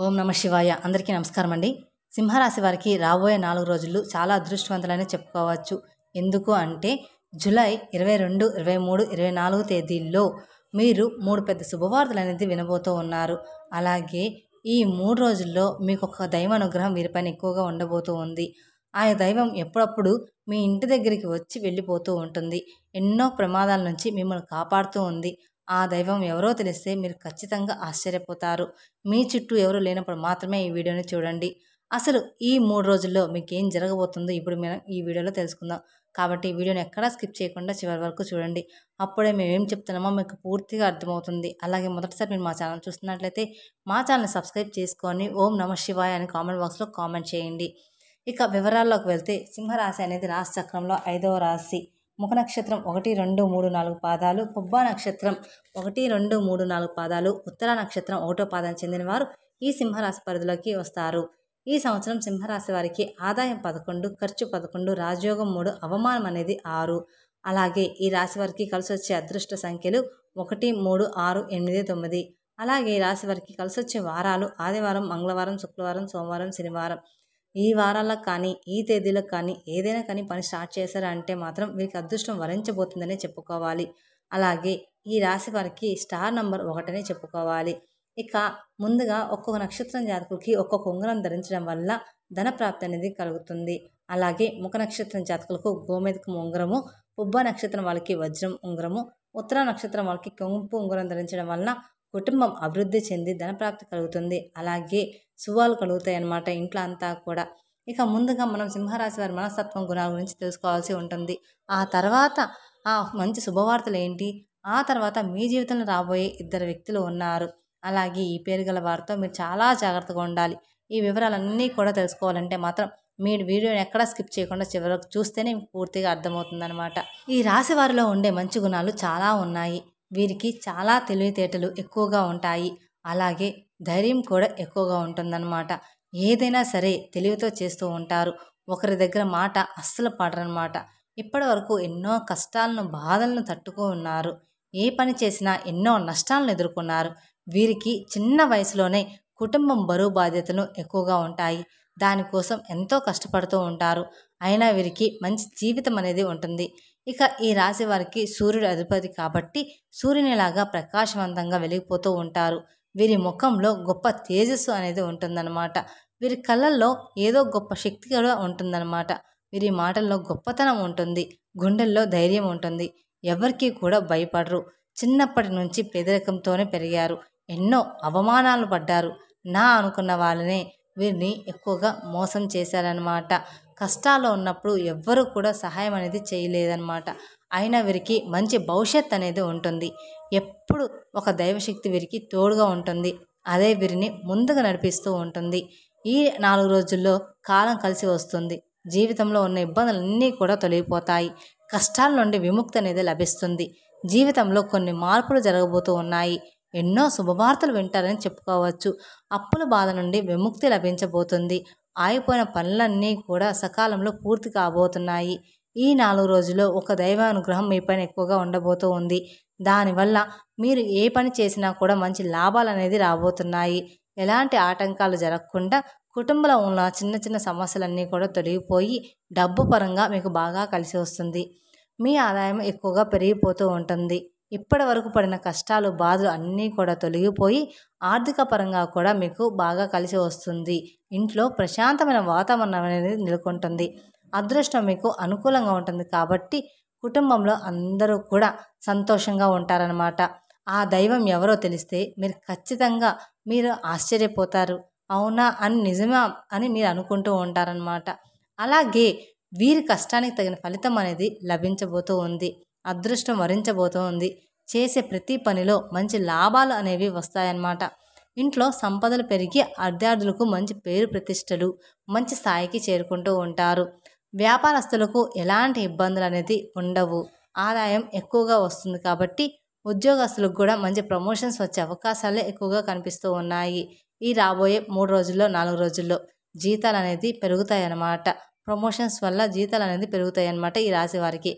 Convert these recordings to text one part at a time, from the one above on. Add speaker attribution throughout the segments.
Speaker 1: ఓం నమ శివాయ. అందరికీ నమస్కారం అండి. సింహరాశి వారికి రాబోయే 4 రోజులు చాలా అదృష్టవంతులనే చెప్పుకోవచ్చు. ఎందుకు అంటే జూలై 22, 23, 24 తేదీల్లో మీరు 3 పెద్ద శుభవార్తలు అనేది వినబోతూ ఉన్నారు. అలాగే ఈ 3 రోజుల్లో మీకు ఒక దైవ అనుగ్రహం వీరిపైన ఎక్కువగా ఉండబోతూ ఉంది. ఆ దైవం ఎప్పుడప్పుడు మీ ఇంటి దగ్గరికి వచ్చి వెళ్ళిపోతూ ఉంటుంది. ఎన్నో ప్రమాదాల నుంచి మిమ్మల్ని కాపాడుతూ ఉంది. ఆ దైవం ఎవరో తెలిస్తే మీరు ఖచ్చితంగా ఆశ్చర్యపోతారు. మీ చుట్టూ ఎవరు లేనప్పుడు మాత్రమే ఈ వీడియోని చూడండి. అసలు ఈ 3 రోజుల్లో మీకేం జరగబోతుందో ఇప్పుడు మనం ఈ వీడియోలో తెలుసుకుందాం. కాబట్టి ఈ వీడియోని ఎక్కడా స్కిప్ చేయకుండా చివరి వరకు చూడండి. అప్పుడే మేమేం చెప్తున్నామో మీకు పూర్తిగా అర్థమవుతుంది. అలాగే మొదటిసారి మీరు మా ఛానల్ చూస్తున్నట్లయితే మా ఛానల్ని సబ్స్క్రైబ్ చేసుకొని ఓం నమ శివాయ అని కామెంట్ బాక్స్లో కామెంట్ చేయండి. ఇక వివరాల్లోకి వెళ్తే సింహరాశి అనేది రాశి చక్రంలో 5వ రాశి. ముఖ నక్షత్రం 1, 2, 3, 4 పాదాలు, పుబ్బ నక్షత్రం 1, 2, 3, 4 పాదాలు, ఉత్తర నక్షత్రం 1వ పాదం చెందిన వారు ఈ సింహరాశి పరిధిలోకి వస్తారు. ఈ సంవత్సరం సింహరాశి వారికి ఆదాయం 11, ఖర్చు 11, రాజయోగం 3, అవమానం అనేది 6. అలాగే ఈ రాశి వారికి కలిసి వచ్చే అదృష్ట సంఖ్యలు 1, 3, 6, 8, 9. అలాగే ఈ రాశి వారికి కలిసి వచ్చే వారాలు ఆదివారం, మంగళవారం, శుక్రవారం, సోమవారం, శనివారం. ఈ వారాలకు కానీ ఈ తేదీలకు కానీ ఏదైనా కానీ పని స్టార్ట్ చేశారంటే మాత్రం వీరికి అదృష్టం వరించబోతుందనే చెప్పుకోవాలి. అలాగే ఈ రాశి వారికి స్టార్ నంబర్ 1 చెప్పుకోవాలి. ఇక ముందుగా ఒక్కొక్క నక్షత్రం జాతకులకి ఒక్కొక్క ఉంగరం ధరించడం వల్ల ధన ప్రాప్తి అనేది కలుగుతుంది. అలాగే ముఖ నక్షత్రం జాతకులకు గోమేధికం ఉంగరము, పుబ్బ నక్షత్రం వాళ్ళకి వజ్రం ఉంగరము, ఉత్తర నక్షత్రం వాళ్ళకి కెంపు ఉంగరం ధరించడం వలన కుటుంబం అభివృద్ధి చెంది ధనప్రాప్తి కలుగుతుంది. అలాగే శుభాలు కలుగుతాయి అన్నమాట ఇంట్లో అంతా కూడా. ఇక ముందుగా మనం సింహరాశి వారి మనస్తత్వం గుణాల గురించి తెలుసుకోవాల్సి ఉంటుంది. ఆ తర్వాత మంచి శుభవార్తలు ఏంటి, ఆ తర్వాత మీ జీవితంలో రాబోయే 2 వ్యక్తులు ఉన్నారు. అలాగే ఈ పేరు గల వారితో మీరు చాలా జాగ్రత్తగా ఉండాలి. ఈ వివరాలన్నీ కూడా తెలుసుకోవాలంటే మాత్రం మీరు వీడియోని ఎక్కడా స్కిప్ చేయకుండా చివరకు చూస్తేనే మీకు పూర్తిగా అర్థమవుతుందన్నమాట. ఈ రాశి వారిలో ఉండే మంచి గుణాలు చాలా ఉన్నాయి. వీరికి చాలా తెలివితేటలు ఎక్కువగా ఉంటాయి. అలాగే ధైర్యం కూడా ఎక్కువగా ఉంటుందన్నమాట. ఏదైనా సరే తెలివితో చేస్తూ ఉంటారు. ఒకరి దగ్గర మాట అస్సలు పడరన్నమాట. ఇప్పటి వరకు ఎన్నో కష్టాలను బాధలను తట్టుకో ఉన్నారు. ఏ పని చేసినా ఎన్నో నష్టాలను ఎదుర్కొన్నారు. వీరికి చిన్న వయసులోనే కుటుంబం బరువు బాధ్యతలు ఎక్కువగా ఉంటాయి. దానికోసం ఎంతో కష్టపడుతూ ఉంటారు. అయినా వీరికి మంచి జీవితం అనేది ఉంటుంది. ఇక ఈ రాశి వారికి సూర్యుడు అధిపతి కాబట్టి సూర్యునిలాగా ప్రకాశవంతంగా వెలిగిపోతూ ఉంటారు. వీరి ముఖంలో గొప్ప తేజస్సు అనేది ఉంటుందన్నమాట. వీరి కళ్ళల్లో ఏదో గొప్ప శక్తి కూడా ఉంటుందన్నమాట. వీరి మాటల్లో గొప్పతనం ఉంటుంది. గుండెల్లో ధైర్యం ఉంటుంది. ఎవరికి కూడా భయపడరు. చిన్నప్పటి నుంచి పేదరికంతోనే పెరిగారు. ఎన్నో అవమానాలు పడ్డారు. నా అనుకున్న వాళ్ళనే వీరిని ఎక్కువగా మోసం చేశారనమాట. కష్టాల్లో ఉన్నప్పుడు ఎవ్వరూ కూడా సహాయం అనేది చేయలేదన్నమాట. అయినా వీరికి మంచి భవిష్యత్ అనేది ఉంటుంది. ఎప్పుడు ఒక దైవశక్తి వీరికి తోడుగా ఉంటుంది. అదే వీరిని ముందుగా నడిపిస్తూ ఉంటుంది. ఈ 4 రోజుల్లో కాలం కలిసి వస్తుంది. జీవితంలో ఉన్న ఇబ్బందులన్నీ కూడా తొలగిపోతాయి. కష్టాల నుండి విముక్తి అనేది లభిస్తుంది. జీవితంలో కొన్ని మార్పులు జరగబోతూ ఉన్నాయి. ఎన్నో శుభవార్తలు వింటారని చెప్పుకోవచ్చు. అప్పుల బాధ నుండి విముక్తి లభించబోతుంది. ఆగిపోయిన పనులన్నీ కూడా సకాలంలో పూర్తి కాబోతున్నాయి. ఈ 4 రోజుల్లో ఒక దైవానుగ్రహం మీ పైన ఎక్కువగా ఉండబోతూ ఉంది. దానివల్ల మీరు ఏ పని చేసినా కూడా మంచి లాభాలు అనేది రాబోతున్నాయి. ఎలాంటి ఆటంకాలు జరగకుండా కుటుంబంలో ఉన్న చిన్న చిన్న సమస్యలన్నీ కూడా తొలగిపోయి డబ్బు పరంగా మీకు బాగా కలిసి వస్తుంది. మీ ఆదాయం ఎక్కువగా పెరిగిపోతూ ఉంటుంది. ఇప్పటి వరకు పడిన కష్టాలు బాధలు అన్నీ కూడా తొలగిపోయి ఆర్థిక పరంగా కూడా మీకు బాగా కలిసి వస్తుంది. ఇంట్లో ప్రశాంతమైన వాతావరణం అనేది నెలకొంటుంది. అదృష్టం మీకు అనుకూలంగా ఉంటుంది కాబట్టి కుటుంబంలో అందరూ కూడా సంతోషంగా ఉంటారనమాట. ఆ దైవం ఎవరో తెలిస్తే మీరు ఖచ్చితంగా ఆశ్చర్యపోతారు. అవునా అని నిజమా అని మీరు అనుకుంటూ ఉంటారనమాట. అలాగే వీరి కష్టానికి తగిన ఫలితం అనేది లభించబోతూ ఉంది. అదృష్టం వరించబోతూ ఉంది. చేసే ప్రతి పనిలో మంచి లాభాలు అనేవి వస్తాయన్నమాట. ఇంట్లో సంపదలు పెరిగి విద్యార్థులకు మంచి పేరు ప్రతిష్టలు మంచి స్థాయికి చేరుకుంటూ ఉంటారు. వ్యాపారస్తులకు ఎలాంటి ఇబ్బందులు అనేది ఉండవు. ఆదాయం ఎక్కువగా వస్తుంది కాబట్టి ఉద్యోగస్తులకు కూడా మంచి ప్రమోషన్స్ వచ్చే అవకాశాలే ఎక్కువగా కనిపిస్తూ ఉన్నాయి. ఈ రాబోయే 3 రోజుల్లో 4 రోజుల్లో జీతాలు అనేది పెరుగుతాయి అన్నమాట. ప్రమోషన్స్ వల్ల జీతాలు అనేది పెరుగుతాయి అన్నమాట ఈ రాశి వారికి.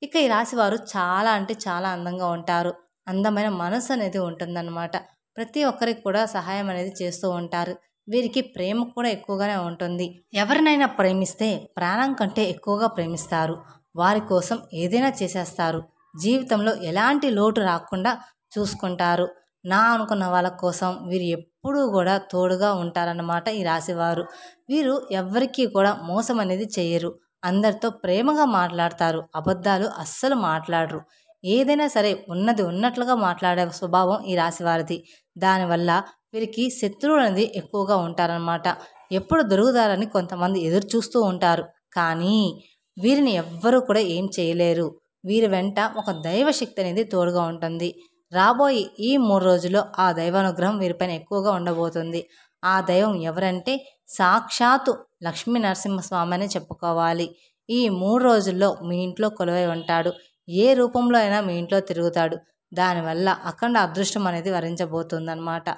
Speaker 1: ఇక ఈ రాశి వారు చాలా అంటే చాలా అందంగా ఉంటారు. అందమైన మనసు అనేది ఉంటుందన్నమాట. ప్రతి ఒక్కరికి కూడా సహాయం అనేది చేస్తూ ఉంటారు. వీరికి ప్రేమ కూడా ఎక్కువగానే ఉంటుంది. ఎవరినైనా ప్రేమిస్తే ప్రాణం కంటే ఎక్కువగా ప్రేమిస్తారు. వారి కోసం ఏదైనా చేసేస్తారు. జీవితంలో ఎలాంటి లోటు రాకుండా చూసుకుంటారు. నా అనుకున్న వాళ్ళ కోసం వీరు ఎప్పుడూ కూడా తోడుగా ఉంటారన్నమాట ఈ రాశివారు. వీరు ఎవ్వరికీ కూడా మోసం అనేది చేయరు. అందరితో ప్రేమగా మాట్లాడతారు. అబద్ధాలు అస్సలు మాట్లాడరు. ఏదైనా సరే ఉన్నది ఉన్నట్లుగా మాట్లాడే స్వభావం ఈ రాశి వారిది. దానివల్ల వీరికి శత్రువులు అనేది ఎక్కువగా ఉంటారనమాట. ఎప్పుడు దొరుకుతారని కొంతమంది ఎదురు చూస్తూ ఉంటారు. కానీ వీరిని ఎవ్వరూ కూడా ఏం చేయలేరు. వీరి వెంట ఒక దైవశక్తి అనేది తోడుగా ఉంటుంది. రాబోయే ఈ 3 రోజుల్లో ఆ దైవానుగ్రహం వీరిపైన ఎక్కువగా ఉండబోతుంది. ఆ దైవం ఎవరంటే సాక్షాత్తు లక్ష్మీ నరసింహస్వామి అనే చెప్పుకోవాలి. ఈ 3 రోజుల్లో మీ ఇంట్లో కొలువై ఉంటాడు. ఏ రూపంలో అయినా మీ ఇంట్లో తిరుగుతాడు. దానివల్ల అఖండ అదృష్టం అనేది వరించబోతుందన్నమాట.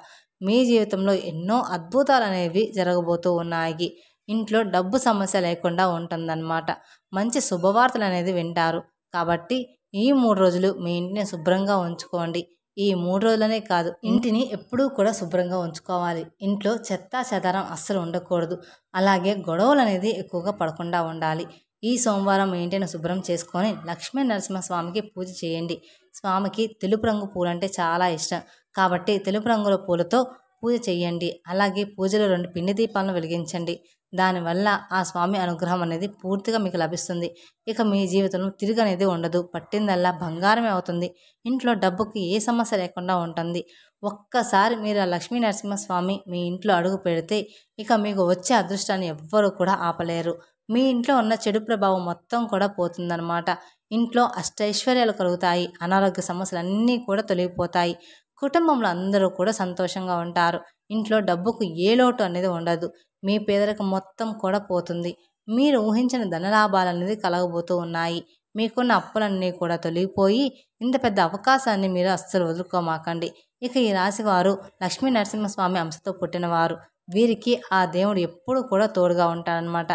Speaker 1: మీ జీవితంలో ఎన్నో అద్భుతాలు అనేవి జరగబోతూ ఉన్నాయి. ఇంట్లో డబ్బు సమస్య లేకుండా ఉంటుందన్నమాట. మంచి శుభవార్తలు అనేది వింటారు. కాబట్టి ఈ 3 రోజులు మీ ఇంటిని శుభ్రంగా ఉంచుకోండి. ఈ 3 రోజులనే కాదు, ఇంటిని ఎప్పుడూ కూడా శుభ్రంగా ఉంచుకోవాలి. ఇంట్లో చెత్త చెదారం అస్సలు ఉండకూడదు. అలాగే గొడవలు అనేది ఎక్కువగా పడకుండా ఉండాలి. ఈ సోమవారం మీ ఇంటిని శుభ్రం చేసుకొని లక్ష్మీ నరసింహస్వామికి పూజ చేయండి. స్వామికి తెలుపు రంగు పూలంటే చాలా ఇష్టం. కాబట్టి తెలుపు రంగుల పూలతో పూజ చేయండి. అలాగే పూజలో 2 పిండి దీపాలను వెలిగించండి. దానివల్ల ఆ స్వామి అనుగ్రహం అనేది పూర్తిగా మీకు లభిస్తుంది. ఇక మీ జీవితంలో తిరిగి అనేది ఉండదు. పట్టిందల్లా బంగారమే అవుతుంది. ఇంట్లో డబ్బుకి ఏ సమస్య లేకుండా ఉంటుంది. ఒక్కసారి మీరు ఆ లక్ష్మీ నరసింహస్వామి మీ ఇంట్లో అడుగు పెడితే ఇక మీకు వచ్చే అదృష్టాన్ని ఎవ్వరూ కూడా ఆపలేరు. మీ ఇంట్లో ఉన్న చెడు ప్రభావం మొత్తం కూడా పోతుందన్నమాట. ఇంట్లో అష్టైశ్వర్యాలు కలుగుతాయి. అనారోగ్య సమస్యలన్నీ కూడా తొలగిపోతాయి. కుటుంబంలో అందరూ కూడా సంతోషంగా ఉంటారు. ఇంట్లో డబ్బుకు ఏ లోటు అనేది ఉండదు. మీ పేదరికం మొత్తం కూడా పోతుంది. మీరు ఊహించిన ధనలాభాలు అనేది కలగబోతూ ఉన్నాయి. మీకున్న అప్పులన్నీ కూడా తొలగిపోయి ఇంత పెద్ద అవకాశాన్ని మీరు అస్సలు వదులుకోమాకండి. ఇక ఈ రాశివారు లక్ష్మీ నరసింహస్వామి అంశతో పుట్టినవారు. వీరికి ఆ దేవుడు ఎప్పుడూ కూడా తోడుగా ఉంటాడనమాట.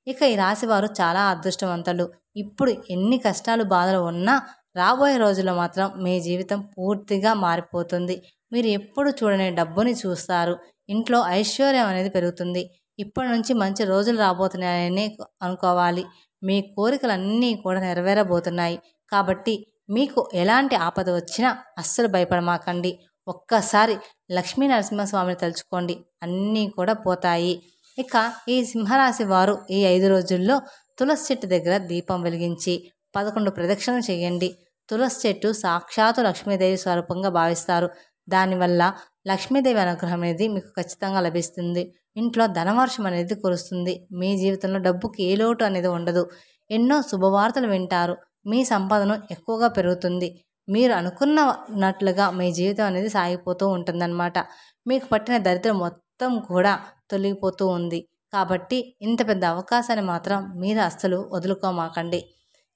Speaker 1: ఇక ఈ రాశివారు చాలా అదృష్టవంతులు. ఇప్పుడు ఎన్ని కష్టాలు బాధలు ఉన్నా రాబోయే రోజుల్లో మాత్రం మీ జీవితం పూర్తిగా మారిపోతుంది. మీరు ఎప్పుడు చూడని డబ్బుని చూస్తారు. ఇంట్లో ఐశ్వర్యం అనేది పెరుగుతుంది. ఇప్పటి నుంచి మంచి రోజులు రాబోతున్నాయని అనుకోవాలి. మీ కోరికలన్నీ కూడా నెరవేరబోతున్నాయి. కాబట్టి మీకు ఎలాంటి ఆపద వచ్చినా అస్సలు భయపడమాకండి. ఒక్కసారి లక్ష్మీ నరసింహస్వామిని తలుచుకోండి, అన్నీ కూడా పోతాయి. ఇక ఈ సింహరాశి వారు ఈ 5 రోజుల్లో తులసి చెట్టు దగ్గర దీపం వెలిగించి 11 ప్రదక్షిణలు చేయండి. తులసి చెట్టు సాక్షాత్తు లక్ష్మీదేవి స్వరూపంగా భావిస్తారు. దానివల్ల లక్ష్మీదేవి అనుగ్రహం అనేది మీకు ఖచ్చితంగా లభిస్తుంది. ఇంట్లో ధనవర్షం అనేది కురుస్తుంది. మీ జీవితంలో డబ్బుకి ఏ లోటు అనేది ఉండదు. ఎన్నో శుభవార్తలు వింటారు. మీ సంపాదన ఎక్కువగా పెరుగుతుంది. మీరు అనుకున్నట్లుగా మీ జీవితం అనేది సాగిపోతూ ఉంటుందన్నమాట. మీకు పట్టిన దరిద్రం మొత్తం కూడా తొలగిపోతూ ఉంది. కాబట్టి ఇంత పెద్ద అవకాశాన్ని మాత్రం మీరు అస్సలు వదులుకోమాకండి.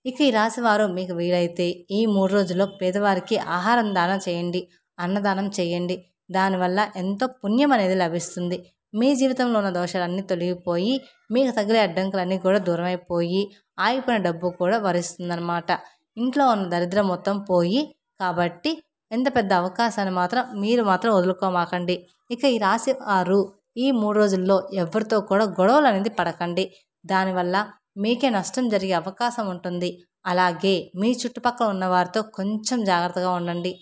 Speaker 1: ఇక ఈ రాశివారు మీకు వీలైతే ఈ 3 రోజుల్లో పేదవారికి ఆహారం దానం చేయండి, అన్నదానం చేయండి. దానివల్ల ఎంతో పుణ్యం అనేది లభిస్తుంది. మీ జీవితంలో ఉన్న దోషాలన్నీ తొలగిపోయి మీకు తగిలే అడ్డంకులన్నీ కూడా దూరమైపోయి ఆగిపోయిన డబ్బు కూడా వరిస్తుందన్నమాట. ఇంట్లో ఉన్న దరిద్రం మొత్తం పోయి, కాబట్టి ఎంత పెద్ద అవకాశాన్ని మాత్రం మీరు మాత్రం వదులుకోమాకండి. ఇక ఈ రాశి వారు ఈ 3 రోజుల్లో ఎవరితో కూడా గొడవలు అనేది పడకండి. దానివల్ల మీకే నష్టం జరిగే అవకాశం ఉంటుంది. అలాగే మీ చుట్టుపక్కల ఉన్న వారితో కొంచెం జాగ్రత్తగా ఉండండి.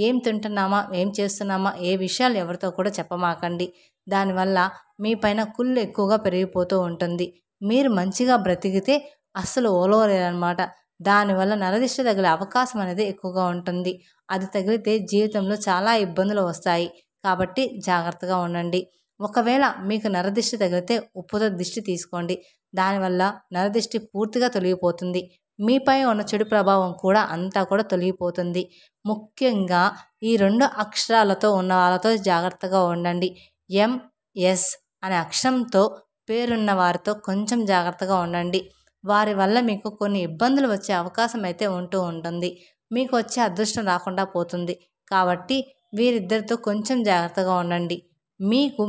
Speaker 1: ఏం తింటున్నామా, ఏం చేస్తున్నామా, ఏ విషయాలు ఎవరితో కూడా చెప్పమాకండి. దానివల్ల మీ పైన కుళ్ళు ఎక్కువగా పెరిగిపోతూ ఉంటుంది. మీరు మంచిగా బ్రతికితే అస్సలు ఓలవలేరనమాట. దానివల్ల నరదిష్టి తగిలే అవకాశం అనేది ఎక్కువగా ఉంటుంది. అది తగిలితే జీవితంలో చాలా ఇబ్బందులు వస్తాయి. కాబట్టి జాగ్రత్తగా ఉండండి. ఒకవేళ మీకు నరదిష్టి తగిలితే ఉప్పుతో దిష్టి తీసుకోండి. దానివల్ల నరదిష్టి పూర్తిగా తొలగిపోతుంది. మీపై ఉన్న చెడు ప్రభావం కూడా అంతా కూడా తొలగిపోతుంది. ముఖ్యంగా ఈ 2 అక్షరాలతో ఉన్న వాళ్ళతో జాగ్రత్తగా ఉండండి. ఎంఎస్ అనే అక్షరంతో పేరున్న వారితో కొంచెం జాగ్రత్తగా ఉండండి. వారి వల్ల మీకు కొన్ని ఇబ్బందులు వచ్చే అవకాశం అయితే ఉంటూ ఉంటుంది. మీకు వచ్చే అదృష్టం రాకుండా పోతుంది. కాబట్టి వీరిద్దరితో కొంచెం జాగ్రత్తగా ఉండండి.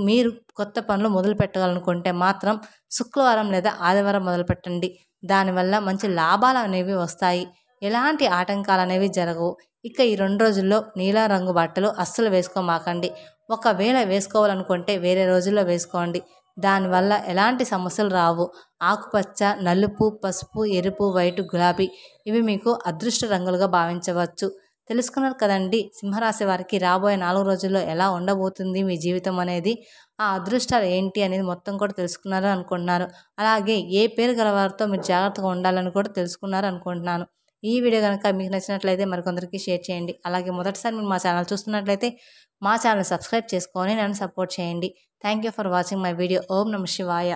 Speaker 1: మీరు కొత్త పనులు మొదలు పెట్టాలనుకుంటే మాత్రం శుక్రవారం లేదా ఆదివారం మొదలుపెట్టండి. దానివల్ల మంచి లాభాలు అనేవి వస్తాయి. ఎలాంటి ఆటంకాలు అనేవి జరగవు. ఇక ఈ 2 రోజుల్లో నీలం రంగు బట్టలు అస్సలు వేసుకోమాకండి. ఒకవేళ వేసుకోవాలనుకుంటే వేరే రోజుల్లో వేసుకోండి. దానివల్ల ఎలాంటి సమస్యలు రావు. ఆకుపచ్చ, నలుపు, పసుపు, ఎరుపు, వైటు, గులాబీ ఇవి మీకు అదృష్ట రంగులుగా భావించవచ్చు. తెలుసుకున్నారు కదండి సింహరాశి వారికి రాబోయే 4 రోజుల్లో ఎలా ఉండబోతుంది మీ జీవితం అనేది. ఆ అదృష్టాలు ఏంటి అనేది మొత్తం కూడా తెలుసుకున్నారు అనుకుంటున్నారు. అలాగే ఏ పేరు గలవారితో మీరు జాగ్రత్తగా ఉండాలని కూడా తెలుసుకున్నారు అనుకుంటున్నాను. ఈ వీడియో కనుక మీకు నచ్చినట్లయితే మరికొందరికి షేర్ చేయండి. అలాగే మొదటిసారి మీరు మా ఛానల్ చూస్తున్నట్లయితే మా ఛానల్ సబ్స్క్రైబ్ చేసుకొని నన్ను సపోర్ట్ చేయండి. Thank you for watching my video. ఓం నమః శివాయ.